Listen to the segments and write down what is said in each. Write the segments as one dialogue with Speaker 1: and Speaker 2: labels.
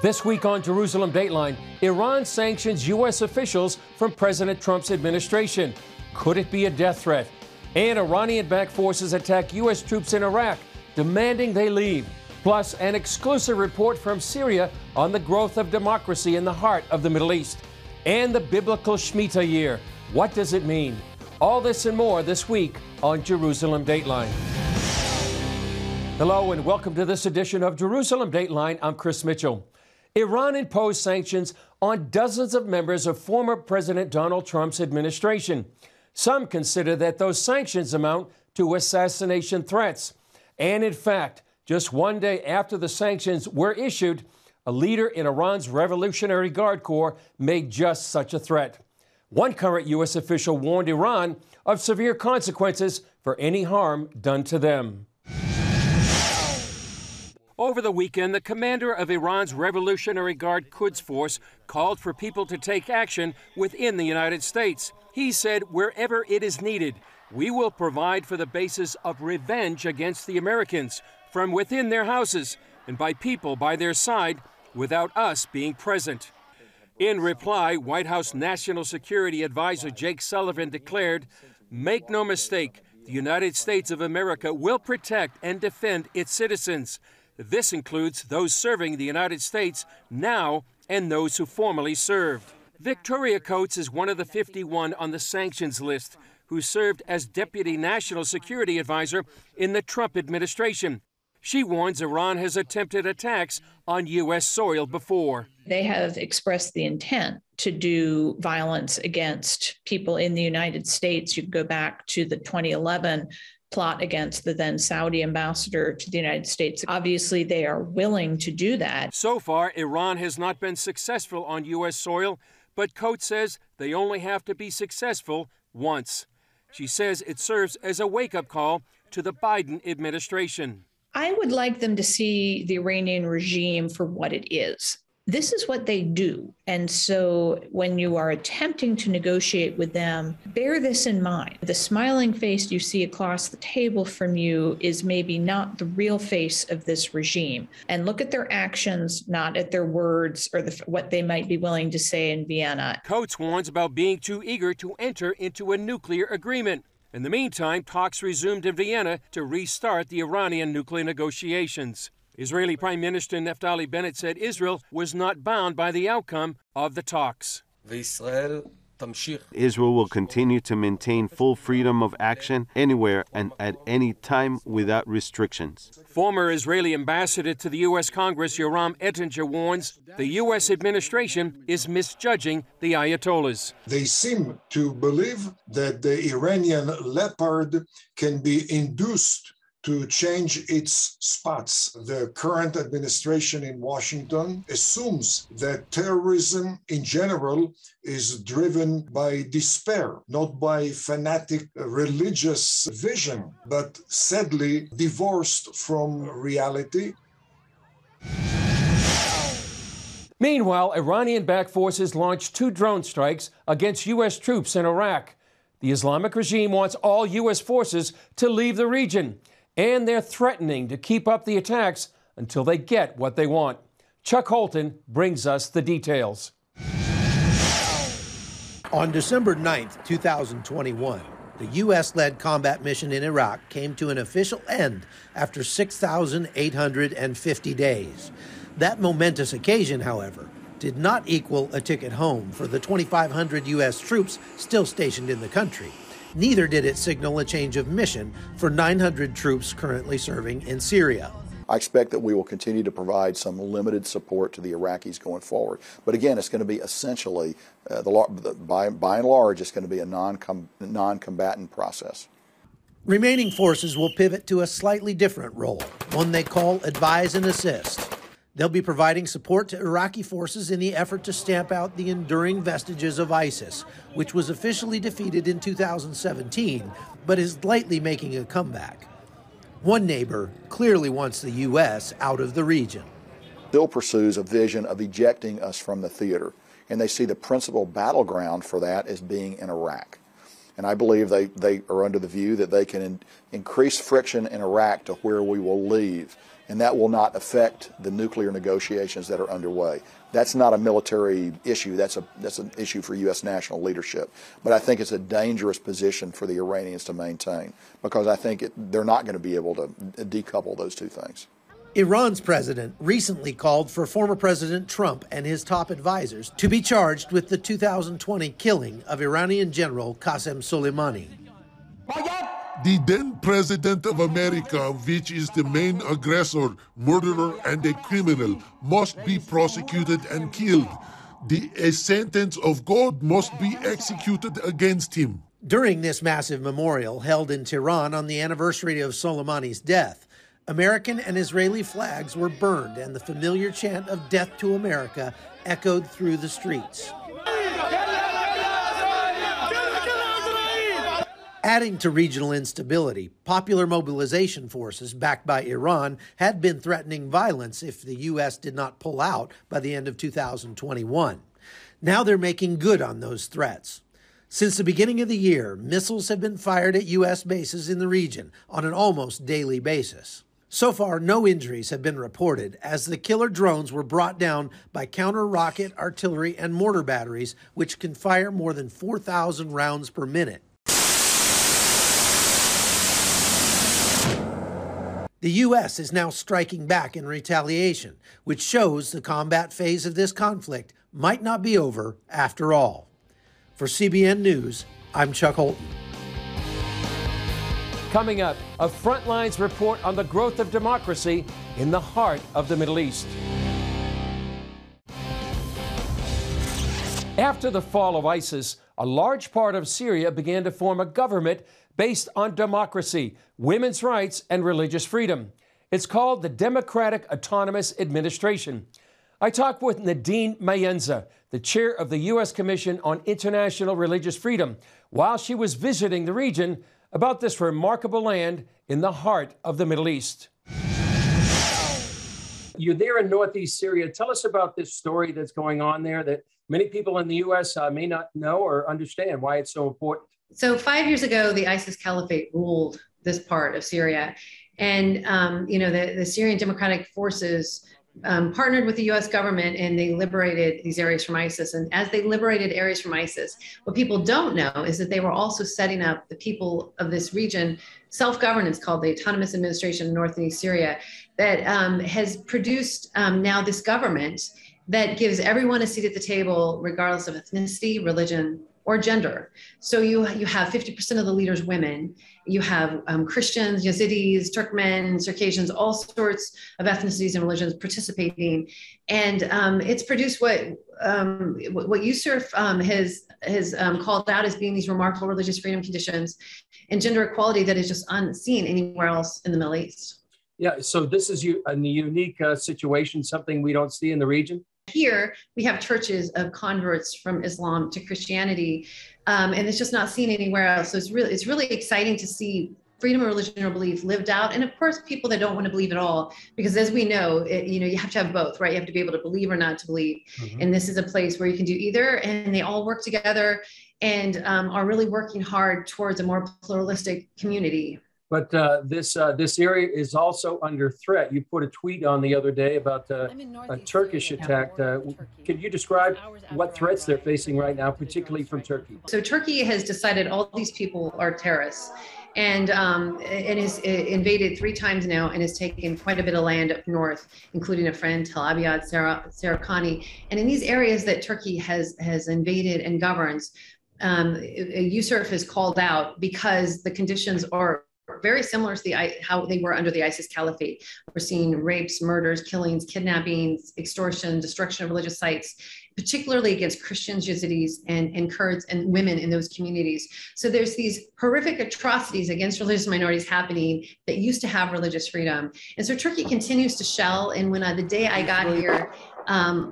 Speaker 1: This week on Jerusalem Dateline, Iran sanctions U.S. officials from President Trump's administration. Could it be a death threat? And Iranian-backed forces attack U.S. troops in Iraq, demanding they leave. Plus, an exclusive report from Syria on the growth of democracy in the heart of the Middle East. And the biblical Shmitah year. What does it mean? All this and more this week on Jerusalem Dateline. Hello and welcome to this edition of Jerusalem Dateline. I'm Chris Mitchell. Iran imposed sanctions on dozens of members of former President Donald Trump's administration. Some consider that those sanctions amount to assassination threats. And in fact, just one day after the sanctions were issued, a leader in Iran's Revolutionary Guard Corps made just such a threat. One current U.S. official warned Iran of severe consequences for any harm done to them. Over the weekend, the commander of Iran's Revolutionary Guard Quds Force called for people to take action within the United States. He said, wherever it is needed, we will provide for the basis of revenge against the Americans from within their houses and by people by their side without us being present. In reply, White House National Security Advisor Jake Sullivan declared, "Make no mistake, the United States of America will protect and defend its citizens. This includes those serving the United States now and those who formerly served." Victoria Coates is one of the 51 on the sanctions list who served as Deputy National Security Advisor in the Trump administration. She warns Iran has attempted attacks on U.S. soil before.
Speaker 2: They have expressed the intent to do violence against people in the United States. You can go back to the 2011 plot against the then Saudi ambassador to the United States. Obviously, they are willing to do that.
Speaker 1: So far, Iran has not been successful on U.S. soil, but Coates says they only have to be successful once. She says it serves as a wake-up call to the Biden administration.
Speaker 2: I would like them to see the Iranian regime for what it is. This is what they do. And so when you are attempting to negotiate with them, bear this in mind. The smiling face you see across the table from you is maybe not the real face of this regime. And look at their actions, not at their words or what they might be willing to say in Vienna.
Speaker 1: Coates warns about being too eager to enter into a nuclear agreement. In the meantime, talks resumed in Vienna to restart the Iranian nuclear negotiations. Israeli Prime Minister Naftali Bennett said Israel was not bound by the outcome of the talks.
Speaker 3: Israel will continue to maintain full freedom of action anywhere and at any time without restrictions.
Speaker 1: Former Israeli ambassador to the U.S. Congress, Yoram Ettinger, warns the U.S. administration is misjudging the Ayatollahs.
Speaker 4: They seem to believe that the Iranian leopard can be induced to change its spots. The current administration in Washington assumes that terrorism in general is driven by despair, not by fanatic religious vision, but sadly divorced from reality.
Speaker 1: Meanwhile, Iranian-backed forces launched 2 drone strikes against U.S. troops in Iraq. The Islamic regime wants all U.S. forces to leave the region, and they're threatening to keep up the attacks until they get what they want. Chuck Holton brings us the details.
Speaker 5: On December 9th, 2021, the U.S.-led combat mission in Iraq came to an official end after 6,850 days. That momentous occasion, however, did not equal a ticket home for the 2,500 U.S. troops still stationed in the country. Neither did it signal a change of mission for 900 troops currently serving in Syria.
Speaker 6: I expect that we will continue to provide some limited support to the Iraqis going forward. But again, it's going to be essentially, by and large, it's going to be a non-combatant process.
Speaker 5: Remaining forces will pivot to a slightly different role, one they call advise and assist. They'll be providing support to Iraqi forces in the effort to stamp out the enduring vestiges of ISIS, which was officially defeated in 2017, but is lightly making a comeback. One neighbor clearly wants the U.S. out of the region.
Speaker 6: Still pursues a vision of ejecting us from the theater, and they see the principal battleground for that as being in Iraq. And I believe they are under the view that they can increase friction in Iraq to where we will leave and that will not affect the nuclear negotiations that are underway. That's not a military issue. That's an issue for U.S. national leadership. But I think it's a dangerous position for the Iranians to maintain, because I think they're not going to be able to decouple those two things.
Speaker 5: Iran's president recently called for former President Trump and his top advisors to be charged with the 2020 killing of Iranian General Qasem Soleimani.
Speaker 7: The then President of America, which is the main aggressor, murderer, and a criminal, must be prosecuted and killed. A sentence of God must be executed against him.
Speaker 5: During this massive memorial held in Tehran on the anniversary of Soleimani's death, American and Israeli flags were burned, and the familiar chant of "Death to America" echoed through the streets. Adding to regional instability, popular mobilization forces backed by Iran had been threatening violence if the U.S. did not pull out by the end of 2021. Now they're making good on those threats. Since the beginning of the year, missiles have been fired at U.S. bases in the region on an almost daily basis. So far, no injuries have been reported, as the killer drones were brought down by counter-rocket, artillery, and mortar batteries, which can fire more than 4,000 rounds per minute. The U.S. is now striking back in retaliation, which shows the combat phase of this conflict might not be over after all. For CBN News, I'm Chuck Holton.
Speaker 1: Coming up, a Frontlines report on the growth of democracy in the heart of the Middle East. After the fall of ISIS, a large part of Syria began to form a government based on democracy, women's rights, and religious freedom. It's called the Democratic Autonomous Administration. I talked with Nadine Mayenza, the chair of the U.S. Commission on International Religious Freedom, while she was visiting the region, about this remarkable land in the heart of the Middle East. You're there in northeast Syria. Tell us about this story that's going on there that many people in the U.S. May not know or understand why it's so important.
Speaker 8: So 5 years ago, the ISIS caliphate ruled this part of Syria. And, the Syrian Democratic Forces partnered with the U.S. government, and they liberated these areas from ISIS. And as they liberated areas from ISIS, what people don't know is that they were also setting up the people of this region self-governance called the Autonomous Administration of North and East Syria that has produced now this government that gives everyone a seat at the table, regardless of ethnicity, religion, or gender. So you have 50% of the leaders women. You have Christians, Yazidis, Turkmen, Circassians, all sorts of ethnicities and religions participating. And it's produced what USERF has called out as being these remarkable religious freedom conditions and gender equality that is just unseen anywhere else in the Middle East.
Speaker 1: Yeah, so this is a unique situation, something we don't see in the region.
Speaker 8: Here, we have churches of converts from Islam to Christianity, and it's just not seen anywhere else. So it's really exciting to see freedom of religion or belief lived out. And of course, people that don't want to believe at all, because as we know, you have to have both, right? You have to be able to believe or not to believe. Mm-hmm. And this is a place where you can do either, and they all work together and are really working hard towards a more pluralistic community.
Speaker 1: But this area is also under threat. You put a tweet on the other day about a Turkish attack. Can you describe what threats they're facing right now, particularly from Turkey?
Speaker 8: So Turkey has decided all these people are terrorists, and has invaded 3 times now and has taken quite a bit of land up north, including a friend, Tel Abyad, Sarakani. And in these areas that Turkey has invaded and governs, USERF is called out because the conditions are very similar to how they were under the ISIS caliphate. We're seeing rapes, murders, killings, kidnappings, extortion, destruction of religious sites, particularly against Christians, Yazidis, and Kurds and women in those communities. So there's these horrific atrocities against religious minorities happening that used to have religious freedom. And so Turkey continues to shell. And when the day I got here,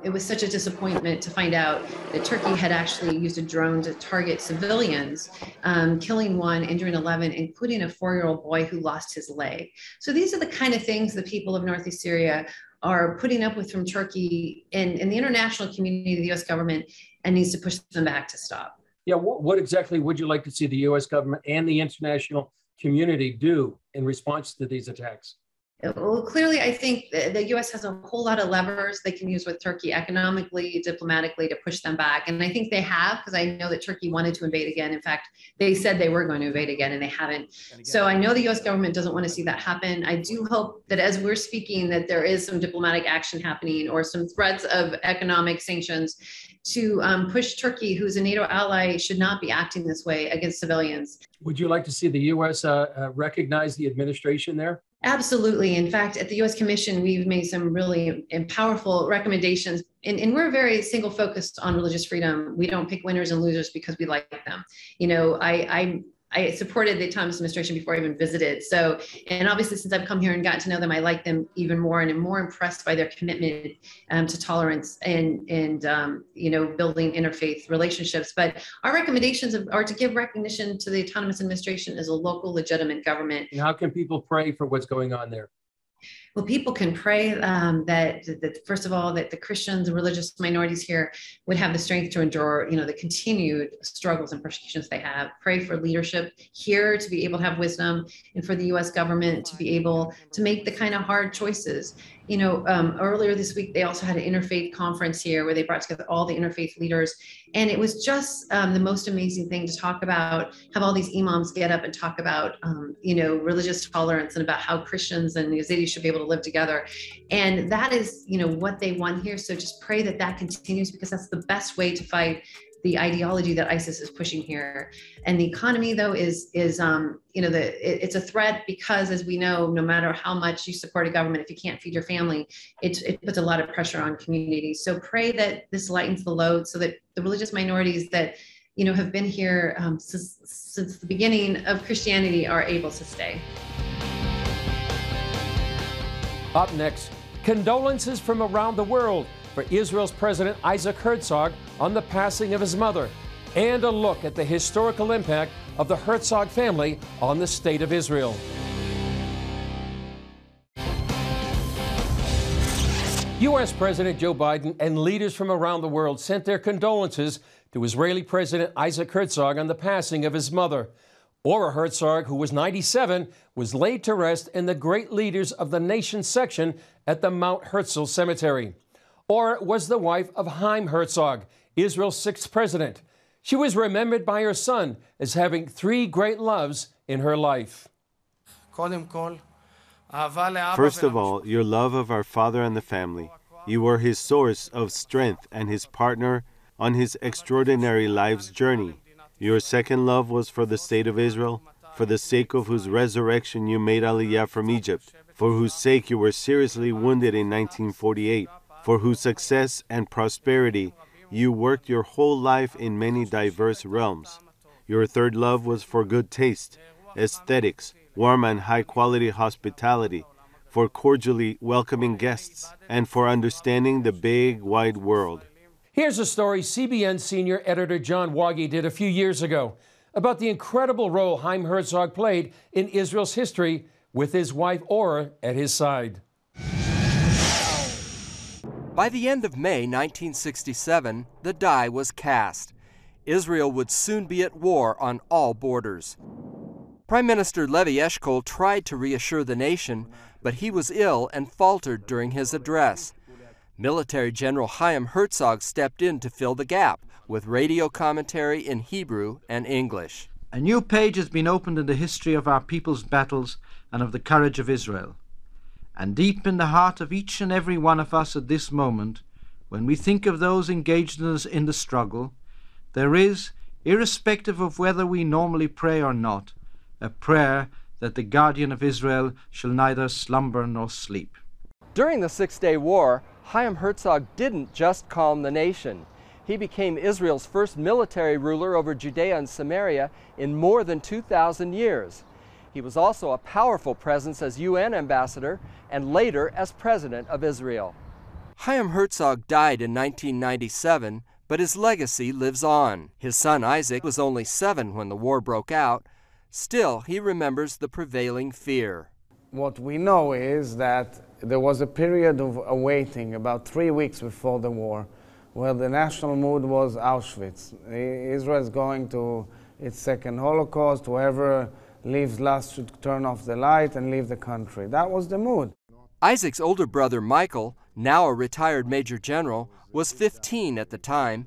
Speaker 8: it was such a disappointment to find out that Turkey had actually used a drone to target civilians, killing one, injuring 11, including a 4-year-old boy who lost his leg. So these are the kind of things the people of Northeast Syria are putting up with from Turkey, and the international community, the U.S. government, and needs to push them back to stop.
Speaker 1: Yeah, what exactly would you like to see the U.S. government and the international community do in response to these attacks?
Speaker 8: Well, clearly, I think the U.S. has a whole lot of levers they can use with Turkey economically, diplomatically, to push them back. And I think they have, because I know that Turkey wanted to invade again. In fact, they said they were going to invade again, and they haven't. So I know the U.S. government doesn't want to see that happen. I do hope that as we're speaking, that there is some diplomatic action happening or some threats of economic sanctions to push Turkey, who's a NATO ally, should not be acting this way against civilians.
Speaker 1: Would you like to see the U.S. Recognize the administration there?
Speaker 8: Absolutely. In fact, at the U.S. Commission, we've made some really powerful recommendations, and we're very single focused on religious freedom. We don't pick winners and losers because we like them. You know, I supported the Thomas administration before I even visited. So, and obviously since I've come here and gotten to know them, I like them even more, and I'm more impressed by their commitment to tolerance and you know, building interfaith relationships. But our recommendations are to give recognition to the autonomous administration as a local legitimate government.
Speaker 1: And how can people pray for what's going on there?
Speaker 8: Well, people can pray that first of all, that the Christians and religious minorities here would have the strength to endure, you know, the continued struggles and persecutions they have. Pray for leadership here to be able to have wisdom, and for the U.S. government to be able to make the kind of hard choices. You know, earlier this week, they also had an interfaith conference here where they brought together all the interfaith leaders. And it was just the most amazing thing to talk about, have all these imams get up and talk about, you know, religious tolerance and about how Christians and Yazidis should be able to live together. And that is, you know, what they want here. So just pray that that continues, because that's the best way to fight the ideology that ISIS is pushing here. And the economy, though, is you know, it's a threat, because as we know, no matter how much you support a government, if you can't feed your family, it puts a lot of pressure on communities. So pray that this lightens the load, so that the religious minorities that, you know, have been here since the beginning of Christianity are able to stay.
Speaker 1: Up next, condolences from around the world for Israel's President Isaac Herzog on the passing of his mother, and a look at the historical impact of the Herzog family on the State of Israel. U.S. President Joe Biden and leaders from around the world sent their condolences to Israeli President Isaac Herzog on the passing of his mother. Ora Herzog, who was 97, was laid to rest in the Great Leaders of the Nation section at the Mount Herzl Cemetery. Ora was the wife of Chaim Herzog, Israel's 6th president. She was remembered by her son as having 3 great loves in her life.
Speaker 3: First of all, your love of our father and the family. You were his source of strength and his partner on his extraordinary life's journey. Your second love was for the state of Israel, for the sake of whose resurrection you made Aliyah from Egypt, for whose sake you were seriously wounded in 1948, for whose success and prosperity you worked your whole life in many diverse realms. Your third love was for good taste, aesthetics, warm and high-quality hospitality, for cordially welcoming guests, and for understanding the big, wide world.
Speaker 1: Here's a story CBN senior editor John Wagi did a few years ago about the incredible role Chaim Herzog played in Israel's history, with his wife Ora at his side.
Speaker 9: By the end of May 1967, the die was cast. Israel would soon be at war on all borders. Prime Minister Levi Eshkol tried to reassure the nation, but he was ill and faltered during his address. Military General Chaim Herzog stepped in to fill the gap with radio commentary in Hebrew and English.
Speaker 10: A new page has been opened in the history of our people's battles and of the courage of Israel. And deep in the heart of each and every one of us at this moment, when we think of those engaged in the struggle, there is, irrespective of whether we normally pray or not, a prayer that the guardian of Israel shall neither slumber nor sleep.
Speaker 9: During the Six-Day War, Chaim Herzog didn't just calm the nation. He became Israel's first military ruler over Judea and Samaria in more than 2,000 years. He was also a powerful presence as UN ambassador and later as president of Israel. Chaim Herzog died in 1997, but his legacy lives on. His son Isaac was only 7 when the war broke out. Still, he remembers the prevailing fear.
Speaker 11: What we know is that there was a period of awaiting about 3 weeks before the war, where the national mood was Auschwitz. Israel is going to its second Holocaust. Whoever leaves last should turn off the light and leave the country. That was the mood.
Speaker 9: Isaac's older brother Michael, now a retired major general, was 15 at the time.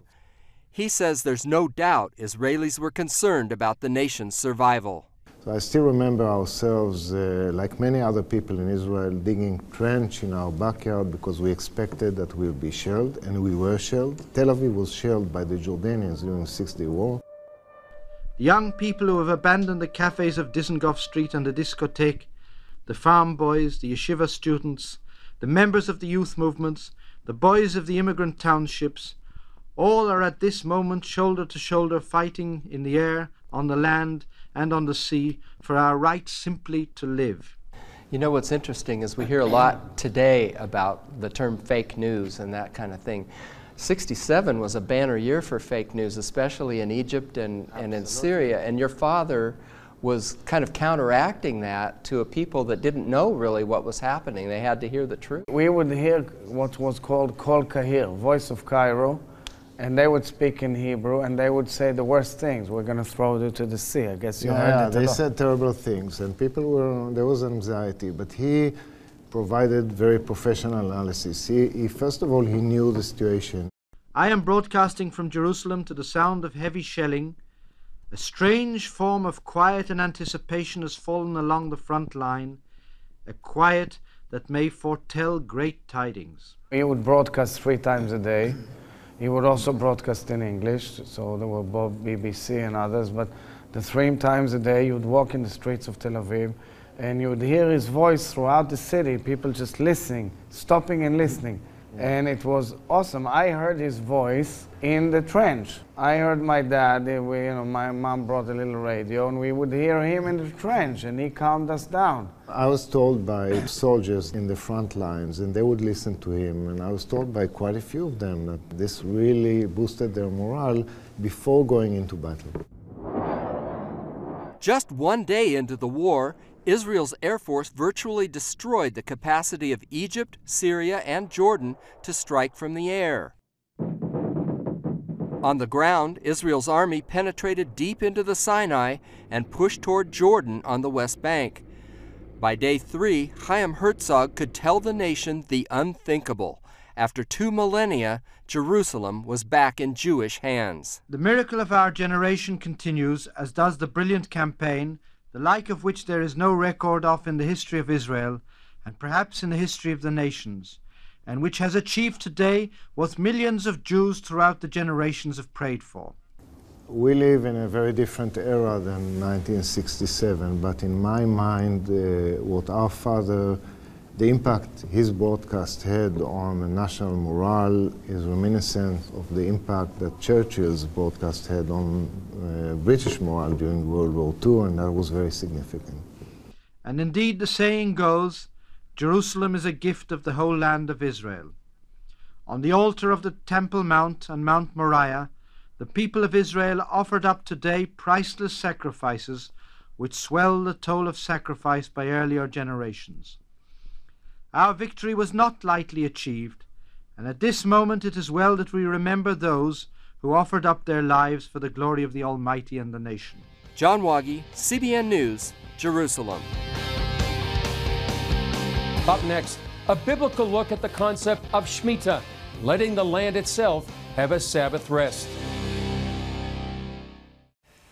Speaker 9: He says there's no doubt Israelis were concerned about the nation's survival.
Speaker 12: So I still remember ourselves, like many other people in Israel, digging trench in our backyard because we expected that we would be shelled, and we were shelled. Tel Aviv was shelled by the Jordanians during the Six-Day War.
Speaker 10: The young people who have abandoned the cafes of Dizengoff Street and the discotheque, the farm boys, the yeshiva students, the members of the youth movements, the boys of the immigrant townships, all are at this moment shoulder to shoulder fighting in the air, on the land, and on the sea for our right simply to live.
Speaker 9: You know what's interesting is we hear a lot today about the term fake news and that kind of thing. 67 was a banner year for fake news, especially in Egypt and in Syria, and your father was kind of counteracting that to a people that didn't know really what was happening. They had to hear the truth.
Speaker 11: We would hear what was called Kol Kahir, Voice of Cairo, and they would speak in Hebrew, and they would say the worst things. We're going to throw you to the sea. I guess you heard it.
Speaker 12: They said terrible things, and there was anxiety, but he provided very professional analysis. He first of all, he knew the situation.
Speaker 10: I am broadcasting from Jerusalem to the sound of heavy shelling. A strange form of quiet and anticipation has fallen along the front line, a quiet that may foretell great tidings.
Speaker 11: He would broadcast 3 times a day. He would also broadcast in English, so there were both BBC and others, but the 3 times a day you would walk in the streets of Tel Aviv and you would hear his voice throughout the city, people just listening, stopping and listening. And it was awesome. I heard his voice in the trench. I heard my dad, my mom brought a little radio, and we would hear him in the trench, and he calmed us down.
Speaker 12: I was told by soldiers in the front lines, and they would listen to him, and I was told by quite a few of them that this really boosted their morale before going into battle.
Speaker 9: Just one day into the war, Israel's Air Force virtually destroyed the capacity of Egypt, Syria, and Jordan to strike from the air. On the ground, Israel's army penetrated deep into the Sinai and pushed toward Jordan on the West Bank. By day 3, Chaim Herzog could tell the nation the unthinkable. After 2 millennia, Jerusalem was back in Jewish hands.
Speaker 10: The miracle of our generation continues, as does the brilliant campaign, the like of which there is no record of in the history of Israel, and perhaps in the history of the nations, and which has achieved today what millions of Jews throughout the generations have prayed for.
Speaker 12: We live in a very different era than 1967, but in my mind, what our father, the impact his broadcast had on the national morale is reminiscent of the impact that Churchill's broadcast had on British morale during World War II, and that was very significant.
Speaker 10: And indeed the saying goes, Jerusalem is a gift of the whole land of Israel. On the altar of the Temple Mount and Mount Moriah, the people of Israel offered up today priceless sacrifices which swell the toll of sacrifice by earlier generations. Our victory was not lightly achieved, and at this moment it is well that we remember those who offered up their lives for the glory of the Almighty and the nation.
Speaker 9: John Wagi, CBN News, Jerusalem.
Speaker 1: Up next, a biblical look at the concept of Shmitah, letting the land itself have a Sabbath rest.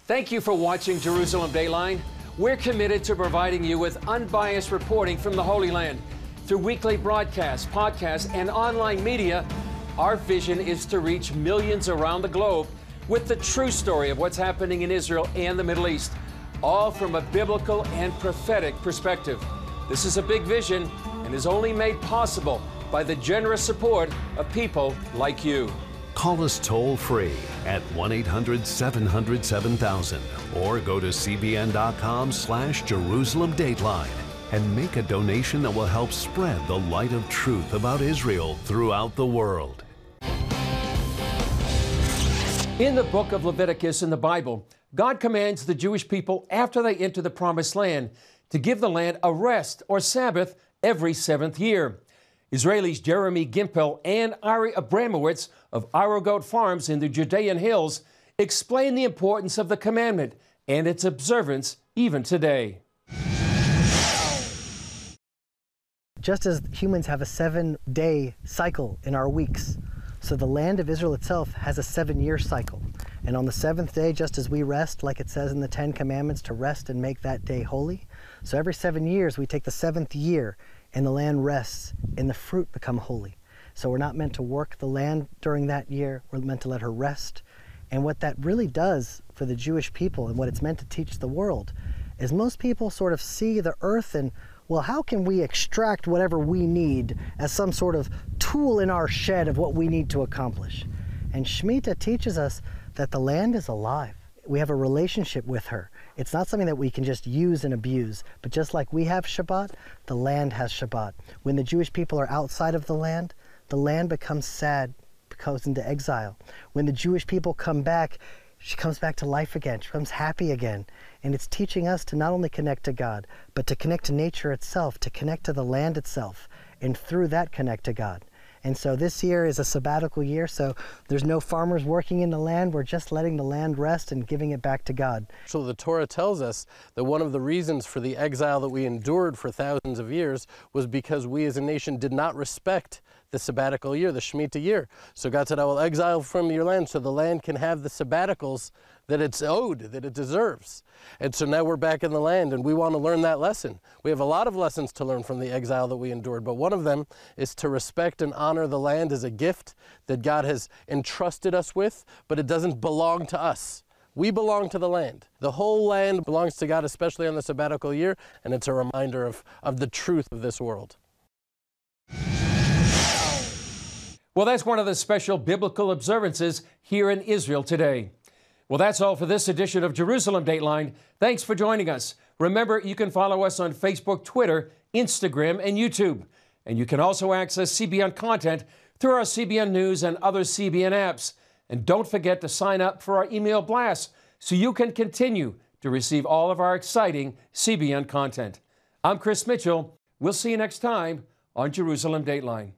Speaker 1: Thank you for watching Jerusalem Dateline. We're committed to providing you with unbiased reporting from the Holy Land. Through weekly broadcasts, podcasts, and online media, our vision is to reach millions around the globe with the true story of what's happening in Israel and the Middle East, all from a biblical and prophetic perspective. This is a big vision and is only made possible by the generous support of people like you.
Speaker 13: Call us toll-free at 1-800-700-7000 or go to cbn.com/Jerusalem Dateline and make a donation that will help spread the light of truth about Israel throughout the world.
Speaker 1: In the book of Leviticus in the Bible, God commands the Jewish people after they enter the Promised Land to give the land a rest or Sabbath every 7th year. Israelis Jeremy Gimpel and Ari Abramowitz of Arrow Goat Farms in the Judean Hills explain the importance of the commandment and its observance even today.
Speaker 14: Just as humans have a 7-day cycle in our weeks, so the land of Israel itself has a 7-year cycle. And on the 7th day, just as we rest, like it says in the 10 Commandments, to rest and make that day holy, so every 7 years we take the 7th year and the land rests and the fruit become holy. So we're not meant to work the land during that year, we're meant to let her rest. And what that really does for the Jewish people and what it's meant to teach the world is most people sort of see the earth and, well, how can we extract whatever we need as some sort of tool in our shed of what we need to accomplish? And Shmitah teaches us that the land is alive. We have a relationship with her. It's not something that we can just use and abuse, but just like we have Shabbat, the land has Shabbat. When the Jewish people are outside of the land becomes sad, goes into exile. When the Jewish people come back, she comes back to life again. She becomes happy again. And it's teaching us to not only connect to God, but to connect to nature itself, to connect to the land itself, and through that connect to God. And so this year is a sabbatical year, so there's no farmers working in the land. We're just letting the land rest and giving it back to God.
Speaker 15: So the Torah tells us that one of the reasons for the exile that we endured for thousands of years was because we as a nation did not respect the sabbatical year, the Shmitah year. So God said, I will exile from your land so the land can have the sabbaticals that it's owed, that it deserves. And so now we're back in the land and we want to learn that lesson. We have a lot of lessons to learn from the exile that we endured, but one of them is to respect and honor the land as a gift that God has entrusted us with, but it doesn't belong to us. We belong to the land. The whole land belongs to God, especially on the sabbatical year, and it's a reminder of the truth of this world.
Speaker 1: Well, that's one of the special biblical observances here in Israel today. Well, that's all for this edition of Jerusalem Dateline. Thanks for joining us. Remember, you can follow us on Facebook, Twitter, Instagram, and YouTube. And you can also access CBN content through our CBN News and other CBN apps. And don't forget to sign up for our email blast so you can continue to receive all of our exciting CBN content. I'm Chris Mitchell. We'll see you next time on Jerusalem Dateline.